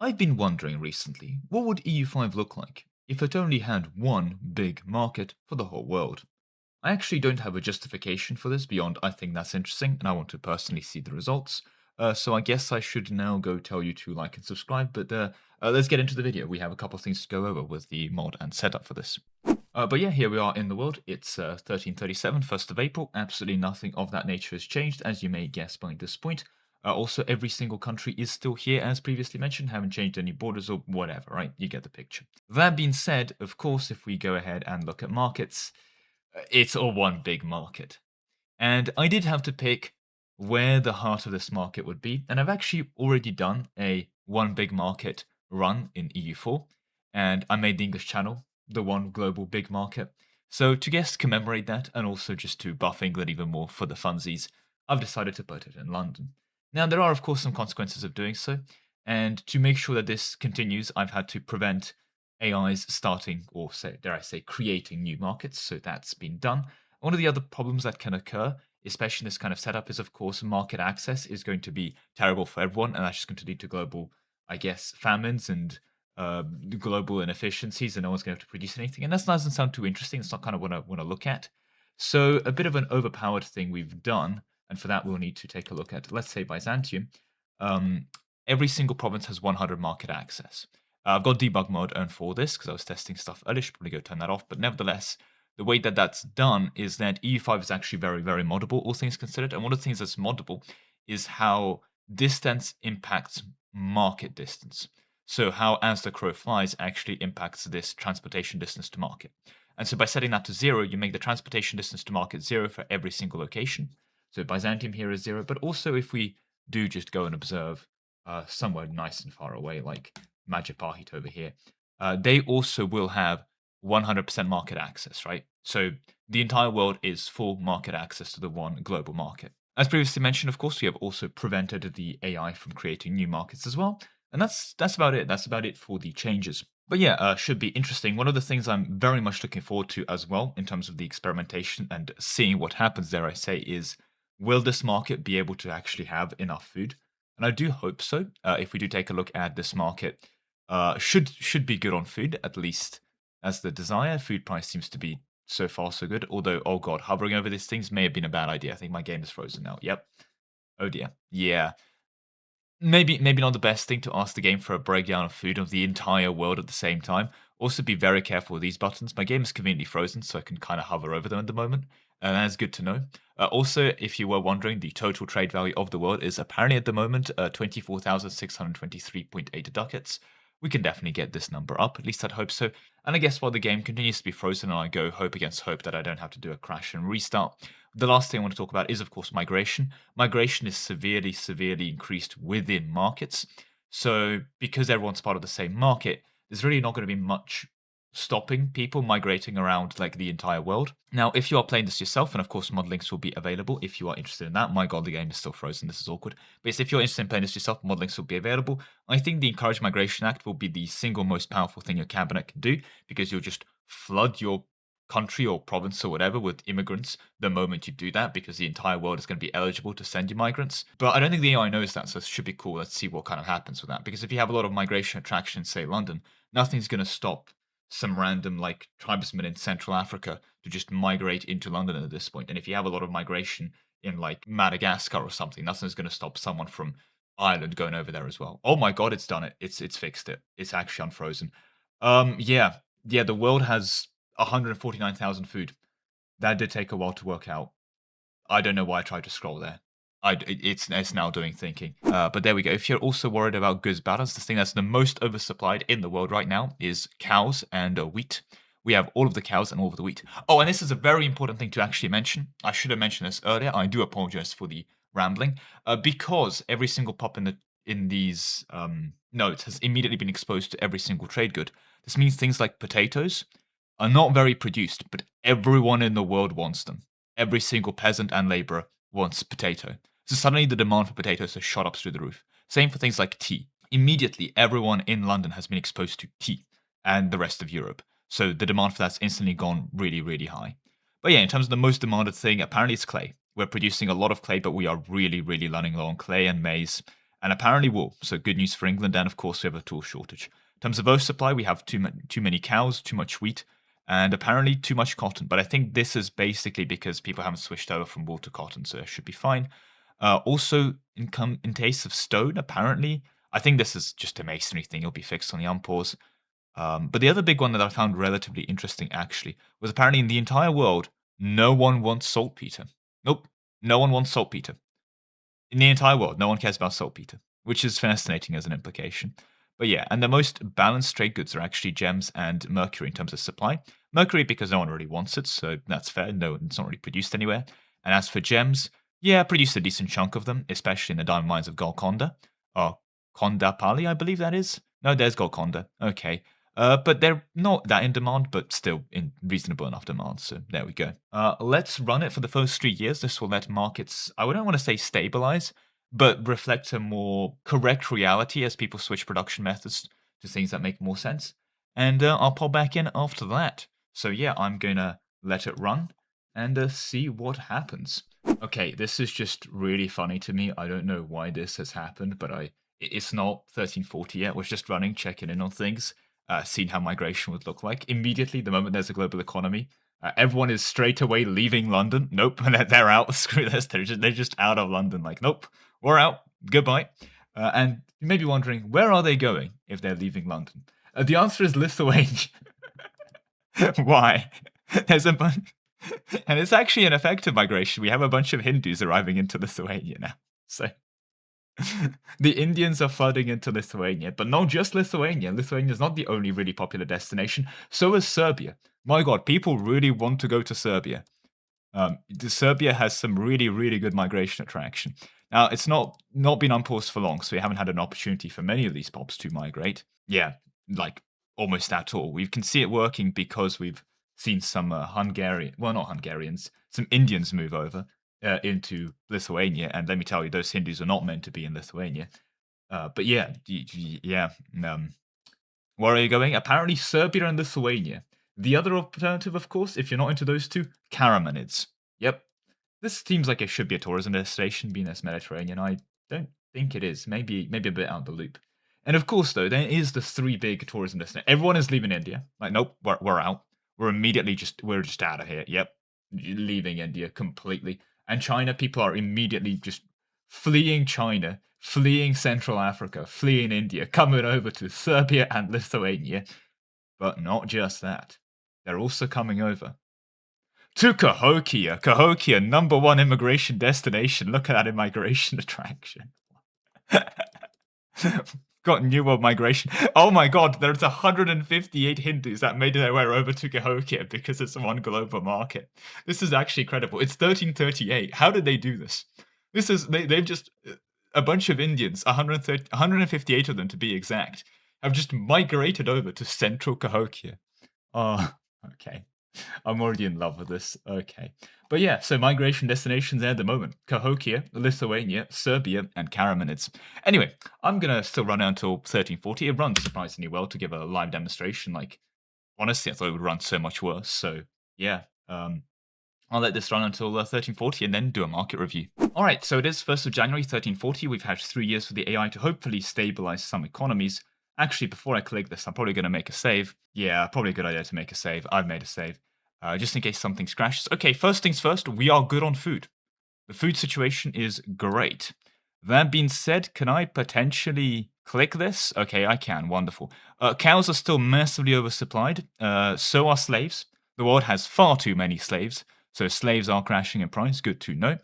I've been wondering recently, what would EU5 look like if it only had one big market for the whole world? I actually don't have a justification for this beyond I think that's interesting and I want to personally see the results. So I guess I should now go tell you to like and subscribe, but let's get into the video. We have a couple of things to go over with the mod and setup for this. But yeah, here we are in the world. It's 1337, 1st of April. Absolutely nothing of that nature has changed, as you may guess by this point. Also, every single country is still here, as previously mentioned, haven't changed any borders or whatever, right? You get the picture. That being said, of course, if we go ahead and look at markets, it's all one big market. And I did have to pick where the heart of this market would be. And I've actually already done a one big market run in EU4. And I made the English channel the one global big market. So to guess commemorate that and also just to buff England even more for the funsies, I've decided to put it in London. Now there are of course some consequences of doing so. And to make sure that this continues, I've had to prevent AIs starting or say, dare I say, creating new markets. So that's been done. One of the other problems that can occur, especially in this kind of setup, is of course market access is going to be terrible for everyone, and that's just going to lead to global, I guess, famines and global inefficiencies, and no one's going to have to produce anything. And that doesn't sound too interesting. It's not kind of what I want to look at. So a bit of an overpowered thing we've done, and for that we'll need to take a look at, let's say, Byzantium. Um, every single province has 100 market access. I've got debug mode on for this because I was testing stuff earlier. Should probably go turn that off. But nevertheless, the way that that's done is that EU5 is actually very, very moddable, all things considered. And one of the things that's moddable is how distance impacts market distance. So how as the crow flies actually impacts this transportation distance to market. And so by setting that to 0, you make the transportation distance to market 0 for every single location. So Byzantium here is 0. But also if we do just go and observe somewhere nice and far away, like Majapahit over here, they also will have 100% market access, right? So the entire world is full market access to the one global market. As previously mentioned, of course, we have also prevented the AI from creating new markets as well. And that's about it. That's about it for the changes. But yeah, should be interesting. One of the things I'm very much looking forward to as well, in terms of the experimentation and seeing what happens there, I say, is will this market be able to actually have enough food? And I do hope so. If we do take a look at this market, should be good on food, at least as the desire. Food price seems to be so far so good. Although, oh god, hovering over these things may have been a bad idea. I think my game is frozen now. Yep. Oh dear. Yeah. Maybe not the best thing to ask the game for a breakdown of food of the entire world at the same time. Also be very careful with these buttons. My game is conveniently frozen, so I can kind of hover over them at the moment. And that's good to know. Also, if you were wondering, the total trade value of the world is apparently at the moment 24,623.8 ducats. We can definitely get this number up, at least I'd hope so. And I guess while the game continues to be frozen and I go hope against hope that I don't have to do a crash and restart, the last thing I want to talk about is, of course, migration. Migration is severely, severely increased within markets. So because everyone's part of the same market, there's really not going to be much stopping people migrating around like the entire world. Now, if you are playing this yourself, and of course mod links will be available if you are interested in that. My god, the game is still frozen. This is awkward. But yes, if you're interested in playing this yourself, mod links will be available. I think the Encourage Migration Act will be the single most powerful thing your cabinet can do, because you'll just flood your country or province or whatever with immigrants the moment you do that, because the entire world is going to be eligible to send you migrants. But I don't think the AI knows that, so it should be cool. Let's see what kind of happens with that. Because if you have a lot of migration attractions, say London, nothing's going to stop some random like tribesmen in Central Africa to just migrate into London at this point. And if you have a lot of migration in like Madagascar or something, nothing's going to stop someone from Ireland going over there as well. Oh my god, it's done it. It's fixed it. It's actually unfrozen. Yeah, the world has 149,000 food. That did take a while to work out. I don't know why I tried to scroll there. It's now doing thinking. But there we go. If you're also worried about goods balance, the thing that's the most oversupplied in the world right now is cows and wheat. We have all of the cows and all of the wheat. Oh, and this is a very important thing to actually mention. I should have mentioned this earlier. I do apologize for the rambling. Because every single pop in these notes has immediately been exposed to every single trade good. This means things like potatoes are not very produced, but everyone in the world wants them. Every single peasant and laborer wants potato. So suddenly the demand for potatoes has shot up through the roof. Same for things like tea. Immediately, everyone in London has been exposed to tea and the rest of Europe. So the demand for that's instantly gone really, really high. But yeah, in terms of the most demanded thing, apparently it's clay. We're producing a lot of clay, but we are really, really running low on clay and maize and apparently wool. So good news for England, and of course we have a tool shortage. In terms of oversupply, we have too many cows, too much wheat, and apparently too much cotton. But I think this is basically because people haven't switched over from wool to cotton, so it should be fine. Also, in case of stone, apparently, I think this is just a masonry thing. It'll be fixed on the unpause. But the other big one that I found relatively interesting, actually, was apparently in the entire world, no one wants saltpeter. Nope, no one wants saltpeter. In the entire world, no one cares about saltpeter, which is fascinating as an implication. But yeah, and the most balanced trade goods are actually gems and mercury in terms of supply. Mercury because no one really wants it, so that's fair. No, it's not really produced anywhere. And as for gems, yeah, produced a decent chunk of them, especially in the diamond mines of Golconda. Or Kondapali, I believe that is. No, there's Golconda. Okay. But they're not that in demand, but still in reasonable enough demand. So there we go. Let's run it for the first 3 years. This will let markets, I wouldn't want to say stabilize, but reflect a more correct reality as people switch production methods to things that make more sense. And I'll pop back in after that. So yeah, I'm going to let it run and see what happens. Okay, this is just really funny to me. I don't know why this has happened, but it's not 1340 yet. We're just running, checking in on things, seeing how migration would look like. Immediately, the moment there's a global economy, everyone is straight away leaving London. Nope, they're out. Screw this. They're just out of London. Like, nope, we're out. Goodbye. And you may be wondering, where are they going if they're leaving London? The answer is Lithuania. Why? There's a bunch. And it's actually an effective migration. We have a bunch of Hindus arriving into Lithuania now. So the Indians are flooding into Lithuania, but not just Lithuania. Lithuania is not the only really popular destination. So is Serbia. My God, people really want to go to Serbia. Serbia has some really, really good migration attraction. Now, it's not been unpaused for long, so we haven't had an opportunity for many of these pops to migrate. Yeah, like almost at all. We can see it working because we've seen some not Hungarians, some Indians move over into Lithuania, and let me tell you, those Hindus are not meant to be in Lithuania. But yeah, where are you going? Apparently Serbia and Lithuania. The other alternative, of course, if you're not into those two, Karamanids. Yep. This seems like it should be a tourism destination, being this Mediterranean. I don't think it is. Maybe a bit out of the loop. And of course, though, there is the three big tourism destinations. Everyone is leaving India. Like, nope, we're out. We're just out of here. Yep, leaving India completely. And China, people are immediately just fleeing China, fleeing Central Africa, fleeing India, coming over to Serbia and Lithuania. But not just that. They're also coming over to Cahokia. Cahokia, #1 immigration destination. Look at that immigration attraction. Got New World migration. Oh my God, there's 158 Hindus that made their way over to Cahokia because it's one global market. This is actually credible. It's 1338. How did they do this? They've just a bunch of Indians, 158 of them to be exact, have just migrated over to central Cahokia. Oh, okay. I'm already in love with this. Okay. But yeah, so migration destinations there at the moment. Cahokia, Lithuania, Serbia, and Karamanids. Anyway, I'm going to still run it until 1340. It runs surprisingly well to give a live demonstration. Like, honestly, I thought it would run so much worse. So yeah, I'll let this run until 1340 and then do a market review. All right, so it is 1st of January 1340. We've had 3 years for the AI to hopefully stabilize some economies. Actually, before I click this, I'm probably going to make a save. Yeah, probably a good idea to make a save. I've made a save. Just in case something crashes. Okay, first things first, we are good on food. The food situation is great. That being said, can I potentially click this? Okay, I can. Wonderful. Cows are still massively oversupplied. So are slaves. The world has far too many slaves. So slaves are crashing in price. Good to know.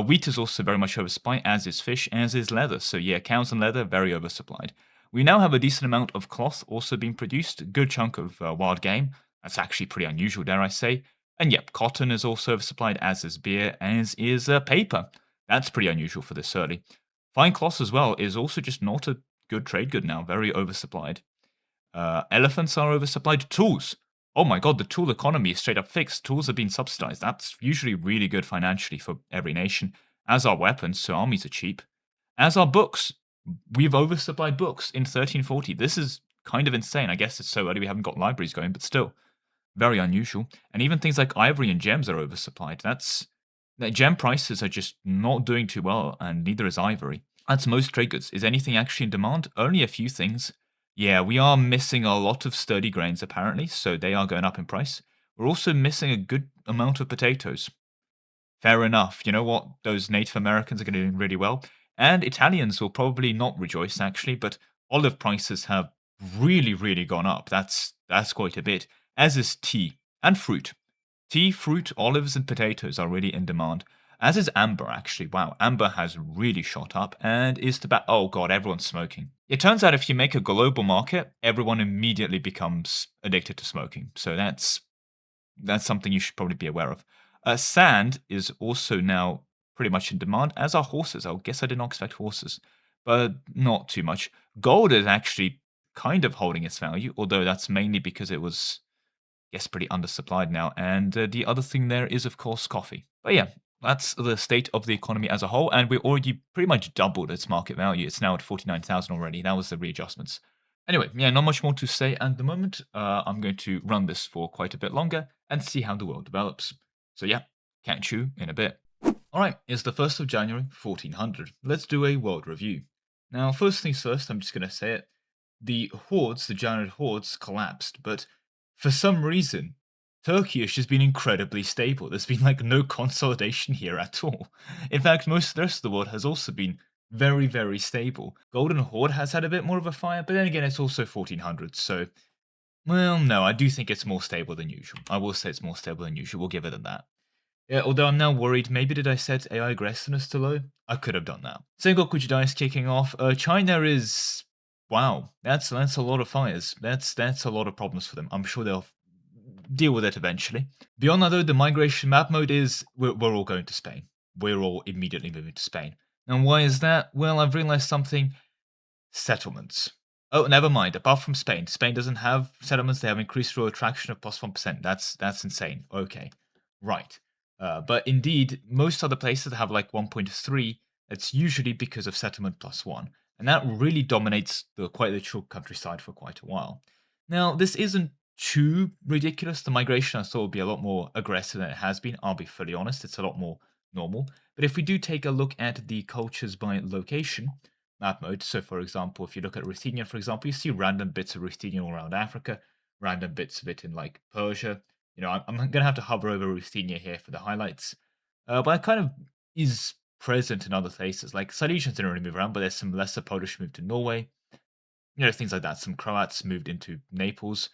Wheat is also very much oversupplied, as is fish, as is leather. So yeah, cows and leather, very oversupplied. We now have a decent amount of cloth also being produced. A good chunk of wild game. That's actually pretty unusual, dare I say. And yep, cotton is also oversupplied, as is beer, as is paper. That's pretty unusual for this early. Fine cloth as well is also just not a good trade good now, very oversupplied. Elephants are oversupplied. Tools. Oh my God, the tool economy is straight up fixed. Tools are being subsidized. That's usually really good financially for every nation. As are weapons, so armies are cheap. As are books. We've oversupplied books in 1340. This is kind of insane. I guess it's so early we haven't got libraries going, but still. Very unusual. And even things like ivory and gems are oversupplied. Gem prices are just not doing too well, and neither is ivory. That's most trade goods. Is anything actually in demand? Only a few things. Yeah, we are missing a lot of sturdy grains apparently, so they are going up in price. We're also missing a good amount of potatoes. Fair enough. You know what? Those Native Americans are going to do really well. And Italians will probably not rejoice actually, but olive prices have really, really gone up. That's quite a bit. As is tea and fruit. Tea, fruit, olives, and potatoes are really in demand. As is amber, actually. Wow, amber has really shot up, and is tobacco. Oh god, everyone's smoking. It turns out if you make a global market, everyone immediately becomes addicted to smoking. So that's something you should probably be aware of. Sand is also now pretty much in demand, as are horses. I guess I did not expect horses, but not too much. Gold is actually kind of holding its value, although that's mainly because it was, yes, pretty undersupplied now. And the other thing there is, of course, coffee. But yeah, that's the state of the economy as a whole, and we already pretty much doubled its market value. It's now at 49,000 already. That was the readjustments. Anyway, yeah, not much more to say at the moment. I'm going to run this for quite a bit longer and see how the world develops. So yeah, catch you in a bit. Alright, it's the 1st of January, 1400. Let's do a world review. Now, first things first, I'm just going to say it. The hordes, the giant hordes, collapsed, but for some reason, Turkey has just been incredibly stable. There's been like no consolidation here at all. In fact, most of the rest of the world has also been very, very stable. Golden Horde has had a bit more of a fire, but then again, it's also 1400, so well, no, I do think it's more stable than usual. I will say it's more stable than usual. We'll give it at that. Yeah, although I'm now worried, maybe did I set AI aggressiveness to low? I could have done that. Sengoku Jidai is kicking off. China is wow. That's a lot of fires. That's a lot of problems for them. I'm sure they'll deal with it eventually. Beyond that, though, the migration map mode is we're all going to Spain. We're all immediately moving to Spain. And why is that? Well, I've realized something. Settlements. Oh, never mind. Apart from Spain, Spain doesn't have settlements. They have increased royal attraction of plus 1%. That's insane. Okay, right. But indeed, most other places have like 1.3. It's usually because of settlement plus one, and that really dominates the quite literal countryside for quite a while. Now, this isn't too ridiculous. The migration I thought would be a lot more aggressive than it has been. I'll be fully honest. It's a lot more normal. But if we do take a look at the cultures by location, map mode. So, for example, if you look at Ruthenia, for example, you see random bits of Ruthenia all around Africa, random bits of it in like Persia. You know, I'm going to have to hover over Ruthenia here for the highlights. But it kind of is present in other places. Like Silesians didn't really move around, but there's some lesser Polish moved to Norway. You know, things like that. Some Croats moved into Naples.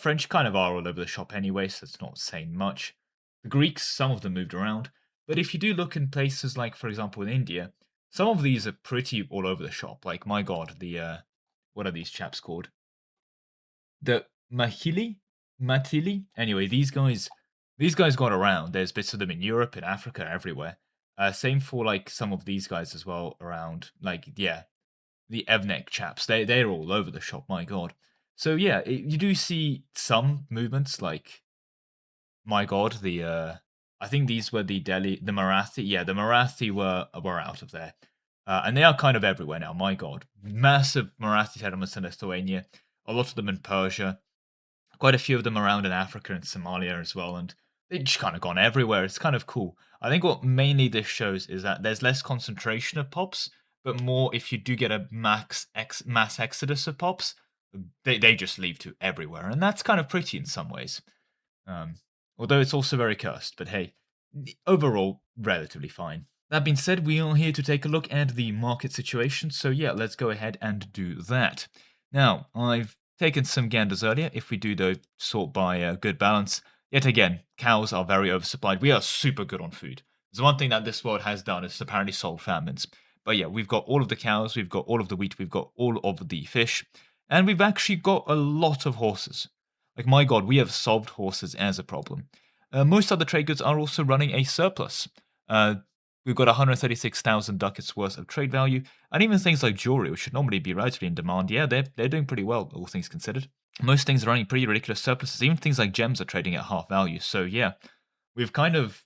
French kind of are all over the shop anyway, so it's not saying much. The Greeks, some of them moved around. But if you do look in places like, for example, in India, some of these are pretty all over the shop. Like, my god, what are these chaps called? The Mahili? Matili? Anyway, these guys got around. There's bits of them in Europe, in Africa, everywhere. Same for like some of these guys as well around. Like, yeah, the Evnek chaps. They're all over the shop. My god. So yeah, you do see some movements. Like, my god, I think these were the Marathi. Yeah, the Marathi were out of there. And they are kind of everywhere now. My god, massive Marathi settlements in Lithuania. A lot of them in Persia. Quite a few of them around in Africa and Somalia as well, and they've just kind of gone everywhere. It's kind of cool. I think what mainly this shows is that there's less concentration of pops, but more if you do get a mass exodus of pops, they just leave to everywhere, and that's kind of pretty in some ways. Um, Although it's also very cursed, but hey, overall, relatively fine. That being said, we are here to take a look at the market situation, so yeah, let's go ahead and do that. Now, I've taken some ganders earlier. If we do, though, sort by good balance, yet again, cows are very oversupplied. We are super good on food. There's one thing that this world has done is apparently solve famines. But yeah, we've got all of the cows, we've got all of the wheat, we've got all of the fish, and we've actually got a lot of horses. Like, my god, we have solved horses as a problem. Most other trade goods are also running a surplus. We've got 136,000 ducats worth of trade value, and even things like jewelry, which should normally be relatively in demand, yeah, they're doing pretty well, all things considered. Most things are running pretty ridiculous surpluses. Even things like gems are trading at half value. So yeah, we've kind of,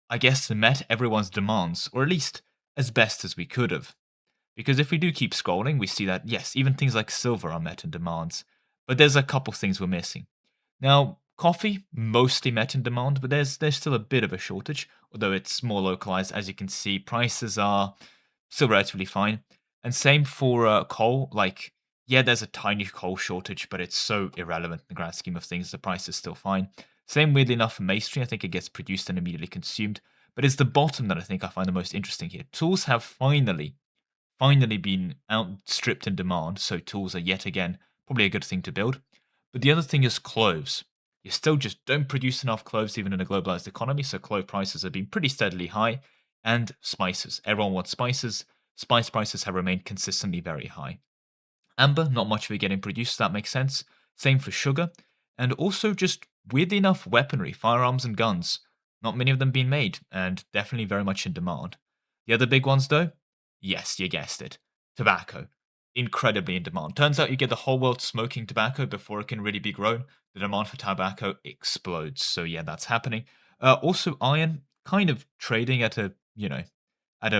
I guess, met everyone's demands, or at least as best as we could have. Because if we do keep scrolling, we see that, yes, even things like silver are met in demands. But there's a couple things we're missing. Now, coffee, mostly met in demand, but there's still a bit of a shortage, although it's more localized. As you can see, prices are still relatively fine. And same for coal. Like, yeah, there's a tiny coal shortage, but it's so irrelevant in the grand scheme of things. The price is still fine. Same, weirdly enough, for masonry. I think it gets produced and immediately consumed. But it's the bottom that I think I find the most interesting here. Tools have finally been outstripped in demand, so tools are yet again probably a good thing to build. But the other thing is cloves. You still just don't produce enough cloves even in a globalized economy, so clove prices have been pretty steadily high. And spices. Everyone wants spices. Spice prices have remained consistently very high. Amber, not much of it getting produced, that makes sense. Same for sugar. And also, just weirdly enough, weaponry, firearms, and guns. Not many of them being made, and definitely very much in demand. The other big ones, though? Yes, you guessed it. Tobacco. Incredibly in demand. Turns out you get the whole world smoking tobacco before it can really be grown. The demand for tobacco explodes. So, yeah, that's happening. Also, iron, kind of trading at a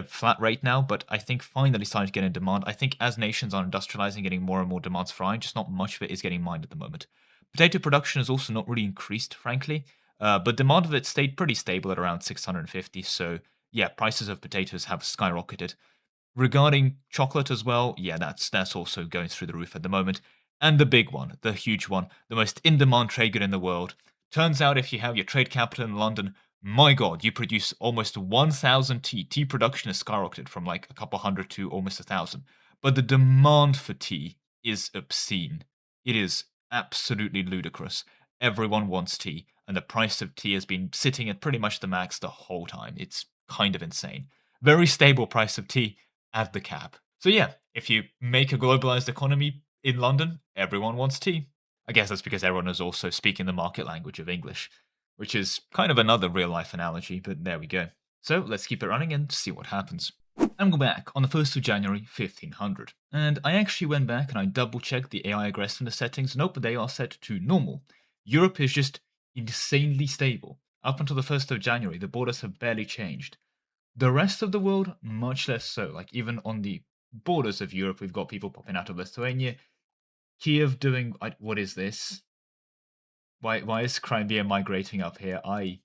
flat rate now, but I think finally starting to get in demand. I think as nations are industrializing, getting more and more demands for iron, just not much of it is getting mined at the moment. Potato production has also not really increased, frankly, but demand of it stayed pretty stable at around 650. So yeah, prices of potatoes have skyrocketed. Regarding chocolate as well, yeah, that's also going through the roof at the moment. And the big one, the huge one, the most in-demand trade good in the world. Turns out if you have your trade capital in London, my God, you produce almost 1,000 tea. Tea production has skyrocketed from like a couple hundred to almost 1,000. But the demand for tea is obscene. It is absolutely ludicrous. Everyone wants tea, and the price of tea has been sitting at pretty much the max the whole time. It's kind of insane. Very stable price of tea at the cap. So yeah, if you make a globalized economy in London, everyone wants tea. I guess that's because everyone is also speaking the market language of English, which is kind of another real life analogy, but there we go. So let's keep it running and see what happens. I'm going back on the 1st of January 1500, and I actually went back and I double checked the AI aggressiveness settings. Nope, they are set to normal. Europe is just insanely stable. Up until the 1st of January, the borders have barely changed. The rest of the world, much less so. Like, even on the borders of Europe, we've got people popping out of Lithuania. Kiev doing. What is this? Why is Crimea migrating up here? I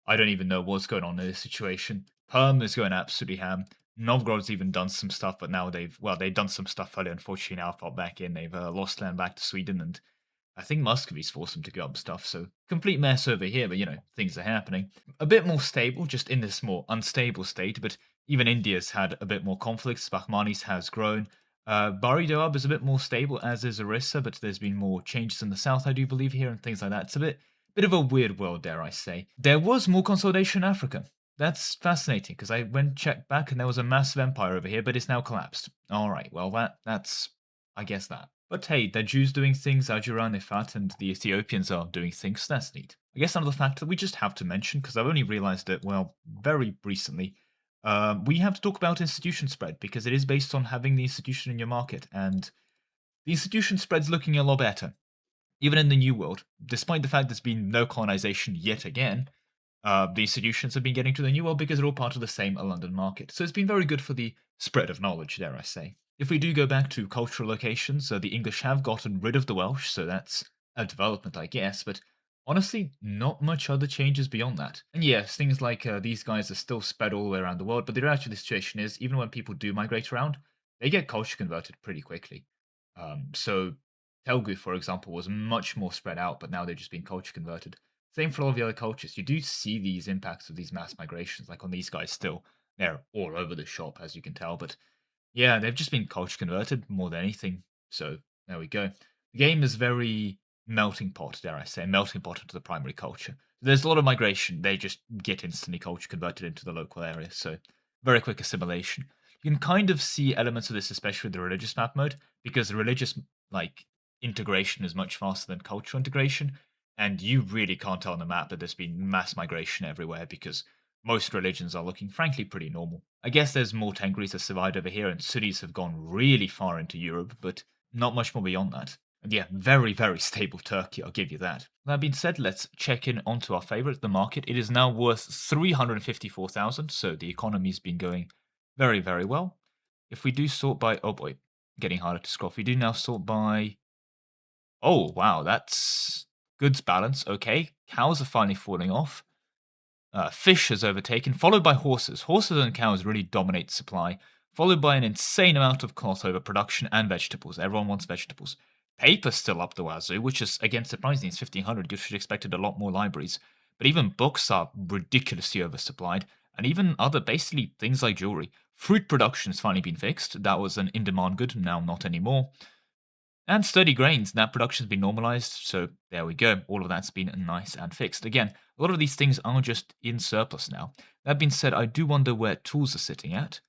don't even know what's going on in this situation. Perm is going absolutely ham. Novgorod's even done some stuff, but now they've done some stuff earlier. Unfortunately, now fought back in. They've lost land back to Sweden, and I think Muscovy's forced them to go up stuff. So complete mess over here, but things are happening. A bit more stable, just in this more unstable state. But even India's had a bit more conflicts. Bahmanis has grown. Bari Doab is a bit more stable, as is Orissa, but there's been more changes in the south, I do believe, here, and things like that. It's a bit of a weird world, dare I say. There was more consolidation in Africa. That's fascinating, because I went checked back and there was a massive empire over here, but it's now collapsed. Alright, well that's I guess that. But hey, the Jews doing things, Ajuran, Ifat, and the Ethiopians are doing things, so that's neat. I guess another fact that we just have to mention, because I've only realized it, well, very recently, we have to talk about institution spread, because it is based on having the institution in your market, and the institution spread's looking a lot better. Even in the New World, despite the fact there's been no colonization yet again, the institutions have been getting to the New World because they're all part of the same London market. So it's been very good for the spread of knowledge, dare I say. If we do go back to cultural locations, the English have gotten rid of the Welsh, so that's a development, I guess, but honestly, not much other changes beyond that. And yes, things like these guys are still spread all the way around the world, but the reality of the situation is, even when people do migrate around, they get culture converted pretty quickly. So Telugu, for example, was much more spread out, but now they're just being culture converted. Same for all of the other cultures. You do see these impacts of these mass migrations, like on these guys still. They're all over the shop, as you can tell, but yeah, they've just been culture converted more than anything. So there we go. The game is very melting pot, dare I say, melting pot into the primary culture. There's a lot of migration. They just get instantly culture converted into the local area. So very quick assimilation. You can kind of see elements of this, especially with the religious map mode, because the religious integration is much faster than cultural integration, and you really can't tell on the map that there's been mass migration everywhere because most religions are looking frankly pretty normal. I guess there's more Tengris that survived over here, and cities have gone really far into Europe, but not much more beyond that. And yeah, very, very stable Turkey, I'll give you that. That being said, let's check in onto our favorite, the market. It is now worth 354,000, so the economy's been going very, very well. If we do sort by, oh boy, getting harder to scroll. If we do now sort by, oh wow, that's goods balance. Okay, cows are finally falling off. Fish has overtaken, followed by horses. Horses and cows really dominate supply, followed by an insane amount of cloth overproduction and vegetables. Everyone wants vegetables. Paper's still up the wazoo, which is, again, surprising. It's 1500. You should have expected a lot more libraries. But even books are ridiculously oversupplied, and even other, basically, things like jewelry. Fruit production's finally been fixed. That was an in-demand good, now not anymore. And sturdy grains, that production's been normalized, so there we go. All of that's been nice and fixed. Again, a lot of these things are just in surplus now. That being said, I do wonder where tools are sitting at.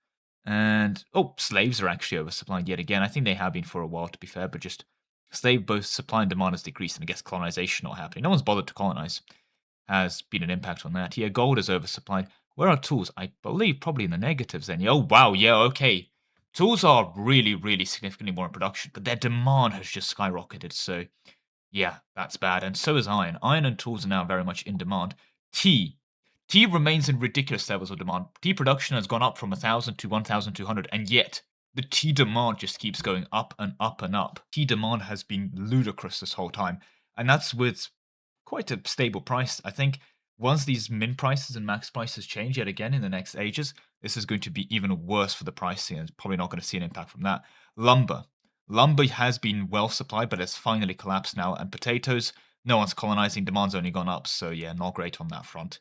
And, oh, slaves are actually oversupplied yet again. I think they have been for a while, to be fair, but just slave, both supply and demand has decreased, and I guess colonization not happening. No one's bothered to colonize. Has been an impact on that. Yeah, gold is oversupplied. Where are tools? I believe probably in the negatives then. Oh, wow, yeah, okay. Tools are really, really significantly more in production, but their demand has just skyrocketed. So, yeah, that's bad. And so is iron. Iron and tools are now very much in demand. Tea. Tea remains in ridiculous levels of demand. Tea production has gone up from 1,000 to 1,200, and yet the tea demand just keeps going up and up and up. Tea demand has been ludicrous this whole time, and that's with quite a stable price. I think once these min prices and max prices change yet again in the next ages, this is going to be even worse for the pricing, and probably not going to see an impact from that. Lumber. Lumber has been well supplied, but it's finally collapsed now. And potatoes, no one's colonizing, demand's only gone up. So, yeah, not great on that front.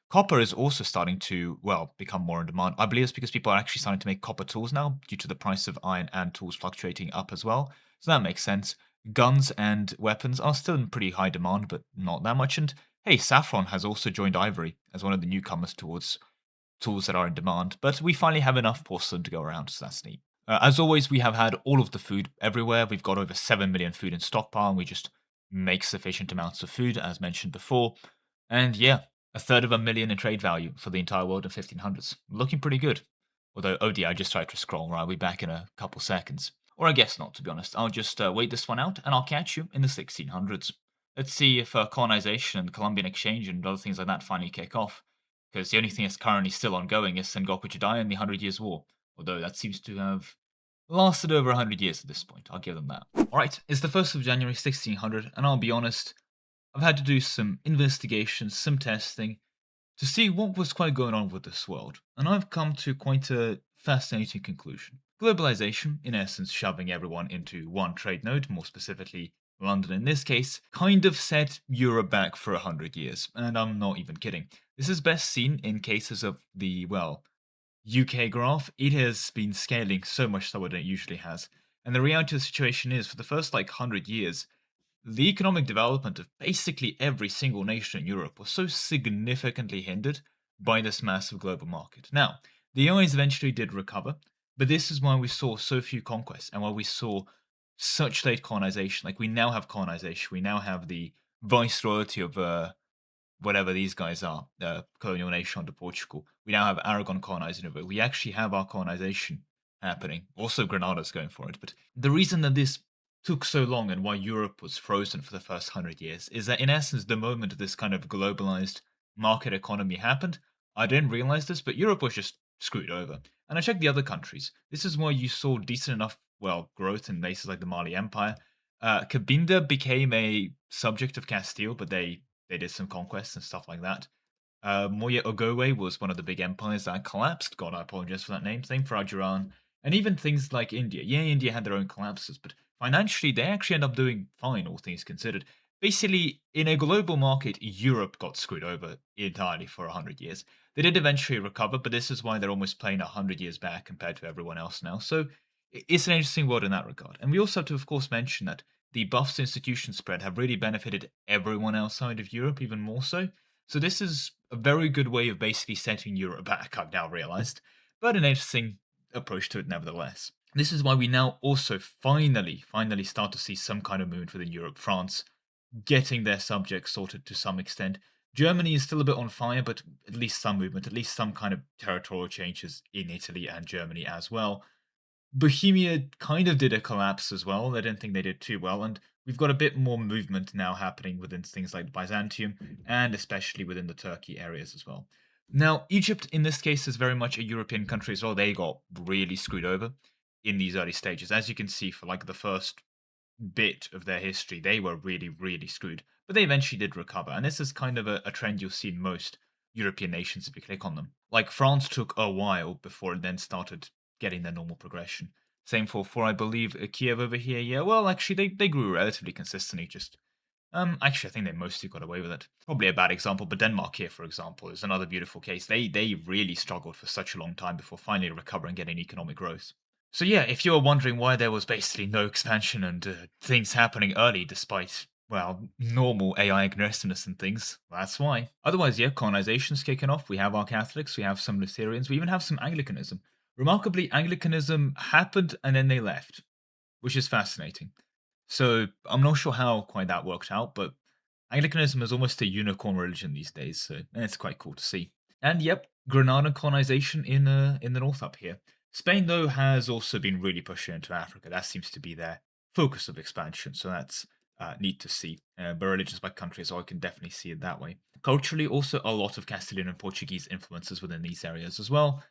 Copper is also starting to, well, become more in demand. I believe it's because people are actually starting to make copper tools now due to the price of iron and tools fluctuating up as well. So that makes sense. Guns and weapons are still in pretty high demand, but not that much. And hey, saffron has also joined ivory as one of the newcomers towards tools that are in demand. But we finally have enough porcelain to go around, so that's neat. As always, we have had all of the food everywhere. We've got over 7 million food in stockpile, and we just make sufficient amounts of food, as mentioned before. And yeah, a third of a million in trade value for the entire world in 1500s. Looking pretty good. Although, oh dear, I just tried to scroll. Right, I'll be back in a couple seconds. Or I guess not, to be honest. I'll just wait this one out, and I'll catch you in the 1600s. Let's see if colonization and Columbian exchange and other things like that finally kick off. Because the only thing that's currently still ongoing is Sengoku Jidai and the 100 Years' War. Although that seems to have lasted over 100 years at this point. I'll give them that. Alright, it's the 1st of January 1600, and I'll be honest, I've had to do some investigation, some testing, to see what was quite going on with this world. And I've come to quite a fascinating conclusion. Globalization, in essence, shoving everyone into one trade node, more specifically London in this case, kind of set Europe back for 100 years. And I'm not even kidding. This is best seen in cases of the, well, UK graph. It has been scaling so much slower than it usually has. And the reality of the situation is, for the first 100 years, the economic development of basically every single nation in Europe was so significantly hindered by this massive global market. Now, the allies eventually did recover, but this is why we saw so few conquests and why we saw such late colonization. Like, we now have colonization, we now have the viceroyalty of whatever these guys are, the colonial nation under Portugal. We now have Aragon colonizing over. We actually have our colonization happening. Also, Granada's going for it. But the reason that this took so long and why Europe was frozen for the first 100 years is that, in essence, the moment this kind of globalized market economy happened, I didn't realize this, but Europe was just screwed over. And I checked the other countries. This is why you saw decent enough, well, growth in places like the Mali Empire. Cabinda became a subject of Castile, but they did some conquests and stuff like that. Moya Ogowe was one of the big empires that collapsed. God, I apologize for that name. Same for Ajuran. And even things like India. Yeah, India had their own collapses, but financially, they actually end up doing fine, all things considered. Basically, in a global market, Europe got screwed over entirely for 100 years. They did eventually recover, but this is why they're almost playing 100 years back compared to everyone else now. So it's an interesting world in that regard. And we also have to, of course, mention that the buffs institution spread have really benefited everyone outside of Europe, even more so. So this is a very good way of basically setting Europe back, I've now realized, but an interesting approach to it nevertheless. This is why we now also finally start to see some kind of movement within Europe. France getting their subjects sorted to some extent. Germany is still a bit on fire, but at least some movement, at least some kind of territorial changes in Italy and Germany as well. Bohemia kind of did a collapse as well. I didn't think they did too well, and we've got a bit more movement now happening within things like Byzantium and especially within the Turkey areas as well. Now, Egypt in this case is very much a European country as well. They got really screwed over in these early stages. As you can see, for the first bit of their history, they were really, really screwed. But they eventually did recover, and this is kind of a trend you'll see in most European nations if you click on them. Like, France took a while before it then started getting their normal progression. Same for I believe, Kiev over here. Yeah, well, actually, they grew relatively consistently. Just actually, I think they mostly got away with it. Probably a bad example, but Denmark here, for example, is another beautiful case. They really struggled for such a long time before finally recovering and getting economic growth. So yeah, if you were wondering why there was basically no expansion and things happening early despite, well, normal AI aggressiveness and things, that's why. Otherwise, yeah, colonization's kicking off. We have our Catholics, we have some Lutherans, we even have some Anglicanism. Remarkably, Anglicanism happened and then they left, which is fascinating. So I'm not sure how quite that worked out, but Anglicanism is almost a unicorn religion these days, so it's quite cool to see. And yep, Granada colonization in the north up here. Spain though has also been really pushing into Africa. That seems to be their focus of expansion, so that's neat to see. But religions by country, so I can definitely see it that way. Culturally, also a lot of Castilian and Portuguese influences within these areas as well.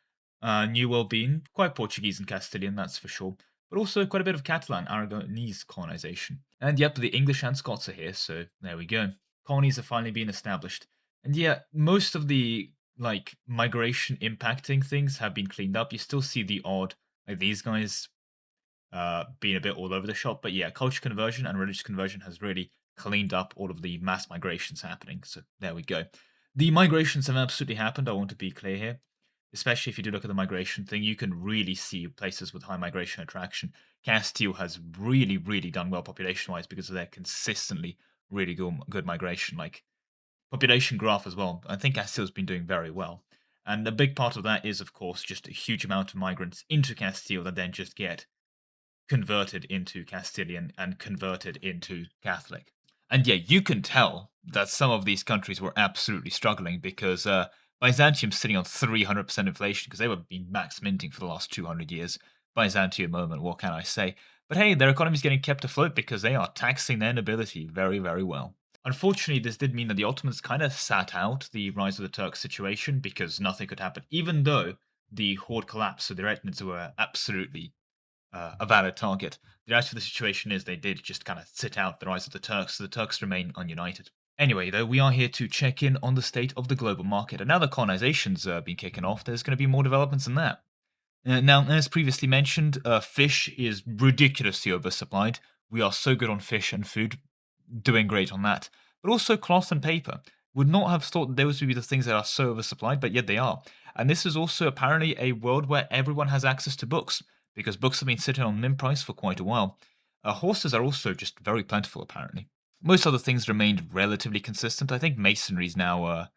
New World being quite Portuguese and Castilian, that's for sure, but also quite a bit of Catalan, Aragonese colonization. And yep, the English and Scots are here, so there we go. Colonies are finally being established. And yeah, most of the migration impacting things have been cleaned up. You still see the odd, like these guys being a bit all over the shop, but yeah, culture conversion and religious conversion has really cleaned up all of the mass migrations happening. So there we go. The migrations have absolutely happened. I want to be clear here, especially if you do look at the migration thing, you can really see places with high migration attraction. Castile has really, really done well population-wise because of their consistently really good migration, like population graph as well. I think Castile's been doing very well. And a big part of that is, of course, just a huge amount of migrants into Castile that then just get converted into Castilian and converted into Catholic. And yeah, you can tell that some of these countries were absolutely struggling because Byzantium's sitting on 300% inflation because they were being max minting for the last 200 years. Byzantium moment, what can I say? But hey, their economy's getting kept afloat because they are taxing their nobility very, very well. Unfortunately, this did mean that the Ottomans kind of sat out the rise of the Turks situation because nothing could happen, even though the horde collapsed, so their ethnicities were absolutely a valid target. The reality of the situation is they did just kind of sit out the rise of the Turks, so the Turks remain ununited. Anyway, though, we are here to check in on the state of the global market, and now that colonization's been kicking off, there's going to be more developments in that. Now, as previously mentioned, fish is ridiculously oversupplied. We are so good on fish and food, doing great on that. But also cloth and paper. Would not have thought that those would be the things that are so oversupplied, but yet they are. And this is also apparently a world where everyone has access to books, because books have been sitting on min price for quite a while. Horses are also just very plentiful, apparently. Most other things remained relatively consistent. I think masonry's now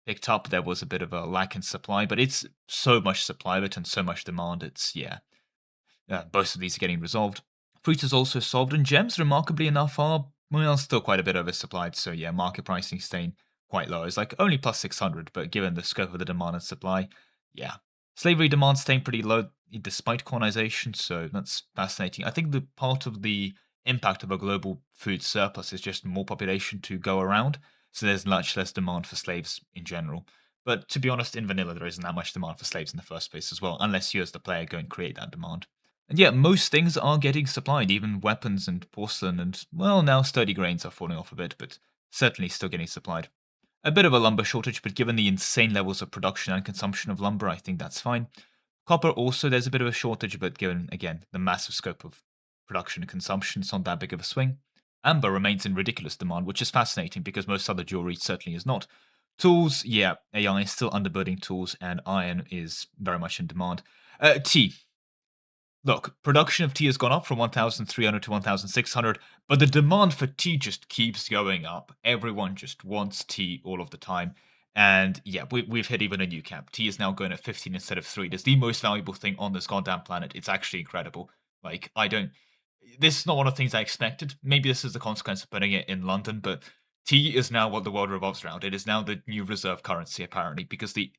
picked up. There was a bit of a lack in supply, but it's so much supply of it and so much demand. It's, yeah, both of these are getting resolved. Fruit is also solved, and gems, remarkably enough, are, well, still quite a bit oversupplied. So yeah, market pricing staying quite low. It's like only plus 600, but given the scope of the demand and supply, yeah. Slavery demand staying pretty low despite colonization, so that's fascinating. I think the part of the impact of a global food surplus is just more population to go around, so there's much less demand for slaves in general. But to be honest, in vanilla, there isn't that much demand for slaves in the first place as well, unless you as the player go and create that demand. And yeah, most things are getting supplied, even weapons and porcelain, and, well, now sturdy grains are falling off a bit, but certainly still getting supplied. A bit of a lumber shortage, but given the insane levels of production and consumption of lumber, I think that's fine. Copper also, there's a bit of a shortage, but given, again, the massive scope of production and consumption, it's not that big of a swing. Amber remains in ridiculous demand, which is fascinating because most other jewelry certainly is not. Tools, yeah, AI is still underbirding tools, and iron is very much in demand. Tea. Look, production of tea has gone up from 1,300 to 1,600, but the demand for tea just keeps going up. Everyone just wants tea all of the time. And yeah, we've hit even a new cap. Tea is now going at 15 instead of 3. It's the most valuable thing on this goddamn planet. It's actually incredible. Like, I don't. This is not one of the things I expected. Maybe this is the consequence of putting it in London, but tea is now what the world revolves around. It is now the new reserve currency, apparently, because the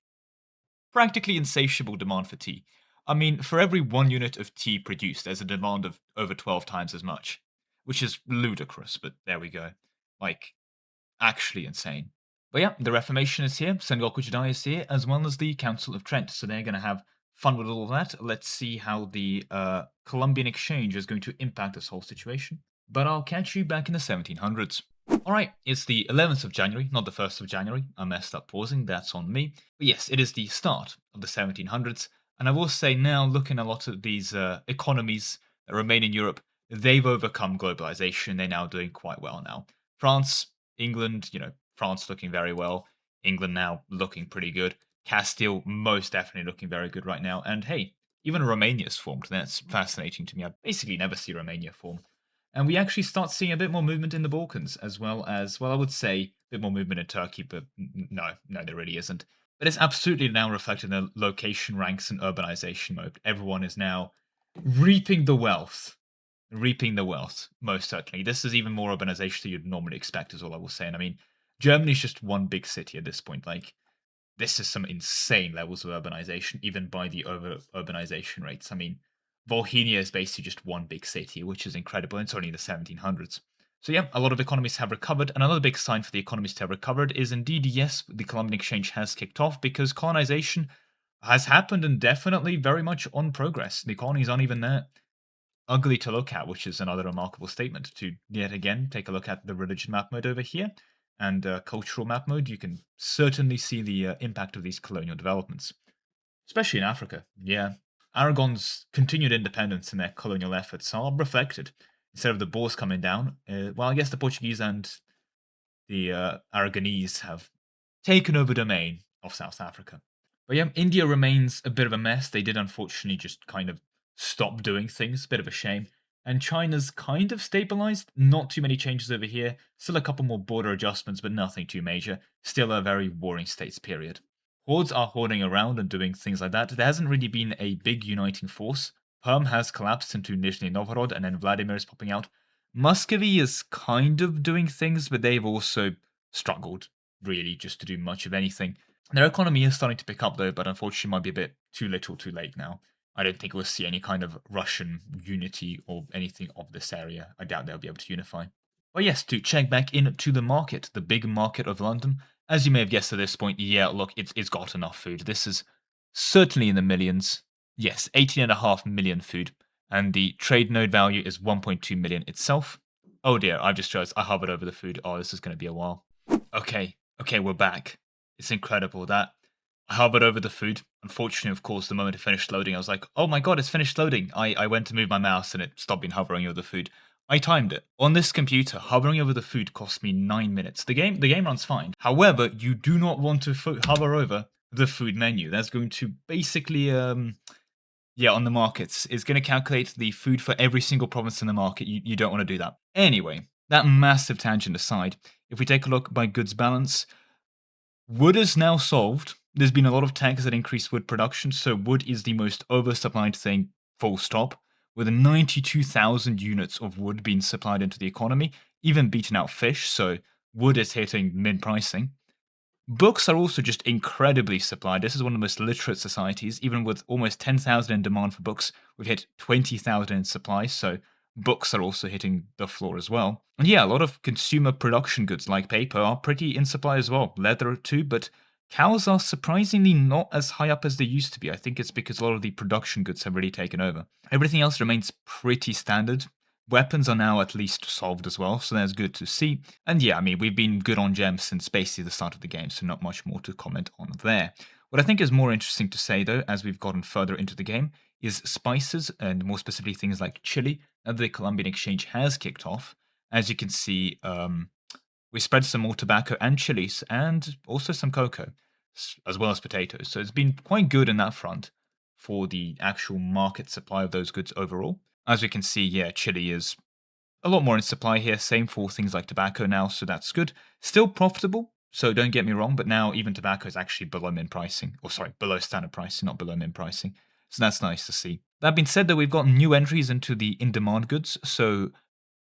practically insatiable demand for tea. I mean, for every 1 unit of tea produced, there's a demand of over 12 times as much, which is ludicrous, but there we go. Like, actually insane. But yeah, the Reformation is here, Sengoku Jidai is here, as well as the Council of Trent, so they're going to have fun with all of that. Let's see how the Columbian Exchange is going to impact this whole situation. But I'll catch you back in the 1700s. Alright, it's the 11th of January, not the 1st of January. I messed up pausing, that's on me. But yes, it is the start of the 1700s. And I will say now, looking at a lot of these economies that remain in Europe, they've overcome globalization. They're now doing quite well now. France, England, France looking very well. England now looking pretty good. Castile most definitely looking very good right now. And hey, even Romania's formed. That's fascinating to me. I basically never see Romania form. And we actually start seeing a bit more movement in the Balkans, as well as, well, I would say a bit more movement in Turkey, but no, there really isn't. But it's absolutely now reflected in the location ranks and urbanization mode. Everyone is now reaping the wealth. Reaping the wealth, most certainly. This is even more urbanization than you'd normally expect, is all I will say. And I mean, Germany's just one big city at this point. Like, this is some insane levels of urbanization, even by the over urbanization rates. I mean, Volhynia is basically just one big city, which is incredible. It's only in the 1700s. So yeah, a lot of economies have recovered. And another big sign for the economies to have recovered is indeed, yes, the Columbian Exchange has kicked off because colonization has happened and definitely very much on progress. The colonies aren't even that ugly to look at, which is another remarkable statement. To yet again take a look at the religion map mode over here and cultural map mode, you can certainly see the impact of these colonial developments, especially in Africa. Yeah, Aragon's continued independence and their colonial efforts are reflected. Instead of the Boers coming down, well, I guess the Portuguese and the Aragonese have taken over domain of South Africa. But yeah, India remains a bit of a mess. They did unfortunately just kind of stop doing things, bit of a shame. And China's kind of stabilized. Not too many changes over here. Still a couple more border adjustments, but nothing too major. Still a very warring states period. Hordes are hoarding around and doing things like that. There hasn't really been a big uniting force. Perm has collapsed into Nizhny Novgorod, and then Vladimir is popping out. Muscovy is kind of doing things, but they've also struggled, really, just to do much of anything. Their economy is starting to pick up, though, but unfortunately might be a bit too little too late now. I don't think we'll see any kind of Russian unity or anything of this area. I doubt they'll be able to unify. But yes, to check back into the market, the big market of London, as you may have guessed at this point, yeah, look, it's got enough food. This is certainly in the millions. Yes, 18.5 million food. And the trade node value is 1.2 million itself. Oh dear, I've just realized I hovered over the food. Oh, this is going to be a while. Okay, we're back. It's incredible that I hovered over the food. Unfortunately, of course, the moment it finished loading, I was like, oh my god, it's finished loading. I went to move my mouse and it stopped being hovering over the food. I timed it. On this computer, hovering over the food cost me 9 minutes. The game runs fine. However, you do not want to hover over the food menu. That's going to basically, on the markets, it's going to calculate the food for every single province in the market. You don't want to do that. Anyway, that massive tangent aside, if we take a look by goods balance, wood is now solved. There's been a lot of tax that increased wood production, so wood is the most oversupplied thing, full stop, with 92,000 units of wood being supplied into the economy, even beating out fish, so wood is hitting mid-pricing. Books are also just incredibly supplied. This is one of the most literate societies. Even with almost 10,000 in demand for books, we've hit 20,000 in supply, so books are also hitting the floor as well. And yeah, a lot of consumer production goods like paper are pretty in supply as well. Leather too, but cows are surprisingly not as high up as they used to be. I think it's because a lot of the production goods have really taken over. Everything else remains pretty standard. Weapons are now at least solved as well, so that's good to see. And yeah, I mean, we've been good on gems since basically the start of the game, so not much more to comment on there. What I think is more interesting to say, though, as we've gotten further into the game, is spices, and more specifically things like chili, that the Columbian Exchange has kicked off. As you can see, we spread some more tobacco and chilies, and also some cocoa, as well as potatoes. So it's been quite good in that front for the actual market supply of those goods overall. As we can see, yeah, chili is a lot more in supply here. Same for things like tobacco now, so that's good. Still profitable, so don't get me wrong, but now even tobacco is actually below min pricing. Or sorry, below standard pricing, not below min pricing. So that's nice to see. That being said, though, we've got new entries into the in-demand goods. So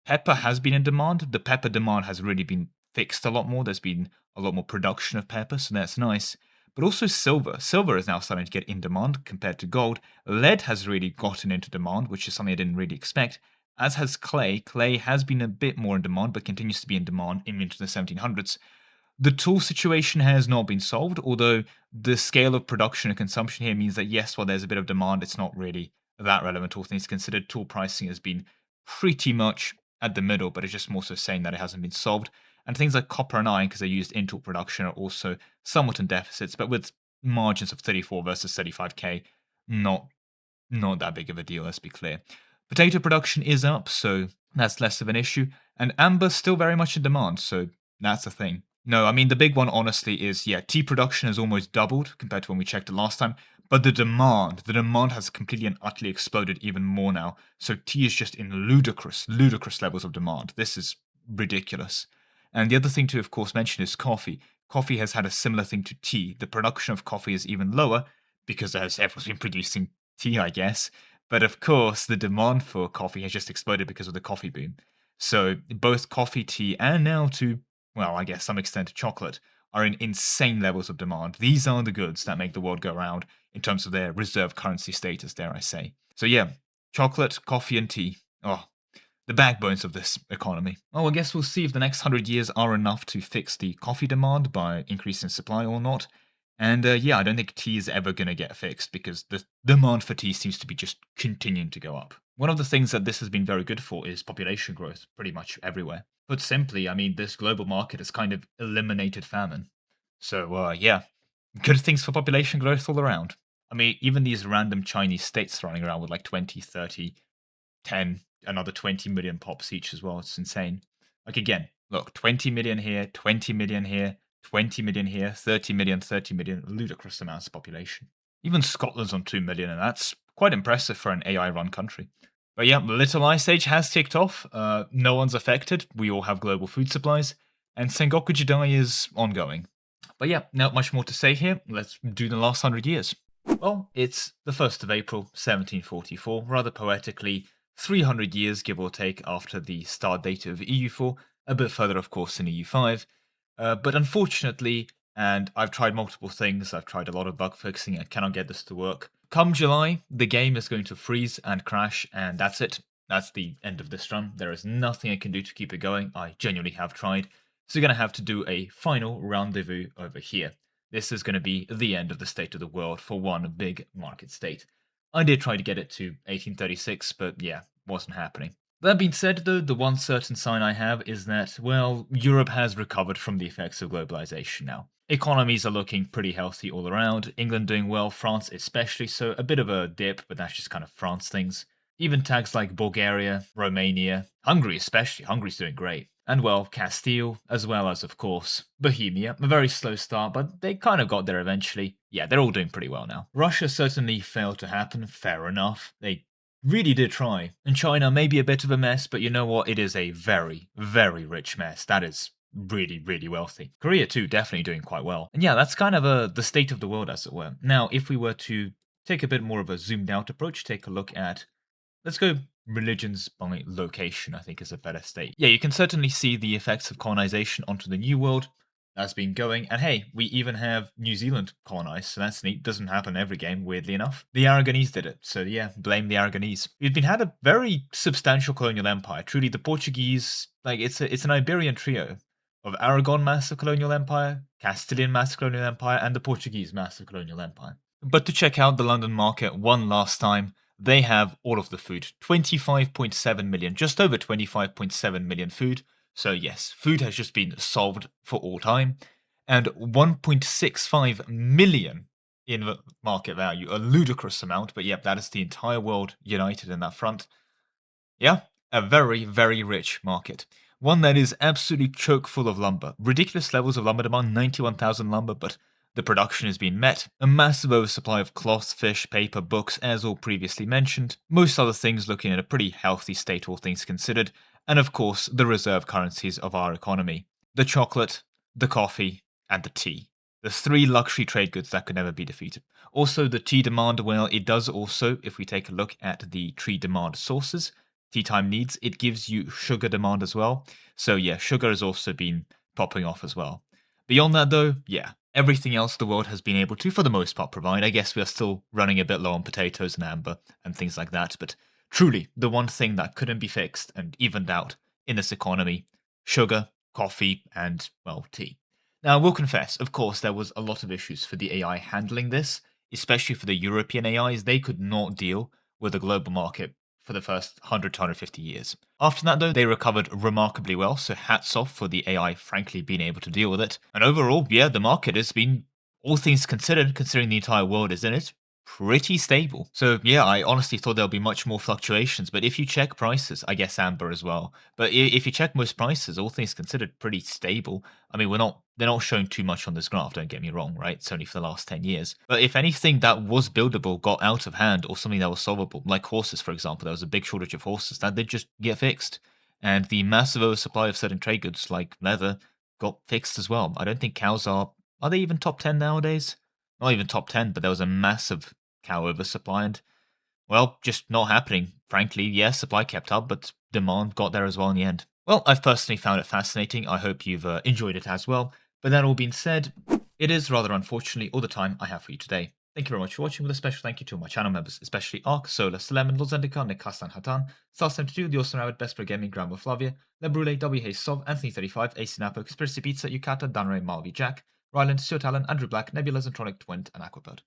pepper has been in demand. The pepper demand has really been fixed a lot more. There's been a lot more production of pepper, so that's nice. But also silver. Silver is now starting to get in demand compared to gold. Lead has really gotten into demand, which is something I didn't really expect. As has clay. Clay has been a bit more in demand, but continues to be in demand into the 1700s. The tool situation has not been solved, although the scale of production and consumption here means that yes, while there's a bit of demand, it's not really that relevant, all things considered. Tool pricing has been pretty much at the middle, but it's just more so saying that it hasn't been solved. And things like copper and iron, because they're used in tool production, are also somewhat in deficits, but with margins of 34 versus 35k, Not not that big of a deal, let's be clear. Potato production is up, so that's less of an issue, and amber's still very much in demand, so that's a thing. No, I mean, the big one, honestly, is, yeah, tea production has almost doubled compared to when we checked it last time, but the demand has completely and utterly exploded even more now, so tea is just in ludicrous levels of demand. This is ridiculous. And the other thing to, of course, mention is coffee. Coffee has had a similar thing to tea. The production of coffee is even lower because as everyone's been producing tea, I guess. But of course, the demand for coffee has just exploded because of the coffee boom. So both coffee, tea, and now to, well, I guess some extent chocolate, are in insane levels of demand. These are the goods that make the world go round in terms of their reserve currency status, dare I say. So yeah, chocolate, coffee, and tea. Oh, the backbones of this economy. Oh, I guess we'll see if the next 100 years are enough to fix the coffee demand by increasing supply or not. And yeah, I don't think tea is ever going to get fixed because the demand for tea seems to be just continuing to go up. One of the things that this has been very good for is population growth, pretty much everywhere. Put simply, I mean, this global market has kind of eliminated famine. So, yeah, good things for population growth all around. I mean, even these random Chinese states running around with like 20, 30, 10, another 20 million pops each as well. It's insane. Like, again, look, 20 million here, 20 million here, 20 million here, 30 million, 30 million, ludicrous amounts of population. Even Scotland's on 2 million, and that's quite impressive for an AI run country. But yeah, the Little Ice Age has ticked off. No one's affected. We all have global food supplies. And Sengoku Jidai is ongoing. But yeah, not much more to say here. Let's do the last 100 years. Well, it's the 1st of April, 1744, rather poetically, 300 years, give or take, after the start date of EU4, a bit further, of course, in EU5. But unfortunately, and I've tried multiple things, I've tried a lot of bug fixing, I cannot get this to work. Come July, the game is going to freeze and crash, and that's it. That's the end of this run. There is nothing I can do to keep it going. I genuinely have tried. So you're going to have to do a final rendezvous over here. This is going to be the end of the state of the world for one big market state. I did try to get it to 1836, but yeah, wasn't happening. That being said, though, the one certain sign I have is that, well, Europe has recovered from the effects of globalization now. Economies are looking pretty healthy all around, England doing well, France especially, so a bit of a dip, but that's just kind of France things. Even tags like Bulgaria, Romania, Hungary especially, Hungary's doing great. And well, Castile, as well as, of course, Bohemia. A very slow start, but they kind of got there eventually. Yeah, they're all doing pretty well now. Russia certainly failed to happen, fair enough. They really did try. And China may be a bit of a mess, but you know what? It is a very, very rich mess. That is really, really wealthy. Korea too, definitely doing quite well. And yeah, that's kind of the state of the world, as it were. Now, if we were to take a bit more of a zoomed out approach, take a look at, let's go religions by location, I think is a better state. Yeah, you can certainly see the effects of colonization onto the New World. That's been going. And hey, we even have New Zealand colonized, so that's neat. Doesn't happen every game, weirdly enough. The Aragonese did it, so yeah, blame the Aragonese. We've been had a very substantial colonial empire. Truly, the Portuguese, like, it's an Iberian trio of Aragon massive colonial empire, Castilian massive colonial empire, and the Portuguese massive colonial empire. But to check out the London market one last time, they have all of the food. 25.7 million, just over 25.7 million food. So yes, food has just been solved for all time. And 1.65 million in market value, a ludicrous amount, but yep, that is the entire world united in that front. Yeah, a very, very rich market. One that is absolutely choke full of lumber. Ridiculous levels of lumber demand, 91,000 lumber, but the production has been met. A massive oversupply of cloth, fish, paper, books, as all previously mentioned. Most other things looking in a pretty healthy state, all things considered. And of course, the reserve currencies of our economy. The chocolate, the coffee, and the tea. The three luxury trade goods that could never be defeated. Also, the tea demand, well, it does also, if we take a look at the tea demand sources, tea time needs, it gives you sugar demand as well. So yeah, sugar has also been popping off as well. Beyond that though, yeah, everything else the world has been able to, for the most part, provide. I guess we are still running a bit low on potatoes and amber and things like that, but truly, the one thing that couldn't be fixed and evened out in this economy, sugar, coffee, and, well, tea. Now, I will confess, of course, there was a lot of issues for the AI handling this, especially for the European AIs. They could not deal with the global market for the first 100 to 150 years. After that, though, they recovered remarkably well, so hats off for the AI frankly being able to deal with it. And overall, yeah, the market has been, all things considered, considering the entire world is in it, pretty stable. So yeah, I honestly thought there'll be much more fluctuations, but if you check prices, I guess Amber as well. But if you check most prices, all things considered, pretty stable. I mean, they're not showing too much on this graph, don't get me wrong, right? It's only for the last 10 years. But if anything that was buildable got out of hand or something that was solvable, like horses, for example, there was a big shortage of horses that did just get fixed. And the massive oversupply of certain trade goods like leather got fixed as well. I don't think cows are they even top 10 nowadays? Not even top 10, but there was a massive cow oversupply and, well, just not happening. Frankly, yes, supply kept up, but demand got there as well in the end. Well, I've personally found it fascinating. I hope you've enjoyed it as well. But that all being said, it is rather unfortunately all the time I have for you today. Thank you very much for watching, with a special thank you to all my channel members, especially Ark, Solar, Lemon, Lozendika, Nikastan Hatan, Star72, The Awesome Rabbit, Best Pro Gaming, Grandma Flavia, Lebrule, WH Sov, Anthony35, AC Napo, Conspiracy Pizza, Yukata, Danray, Malvi Jack, Ryland, Stuart Allen, Andrew Black, Nebula, Zentronic, Twint, and Aquapod.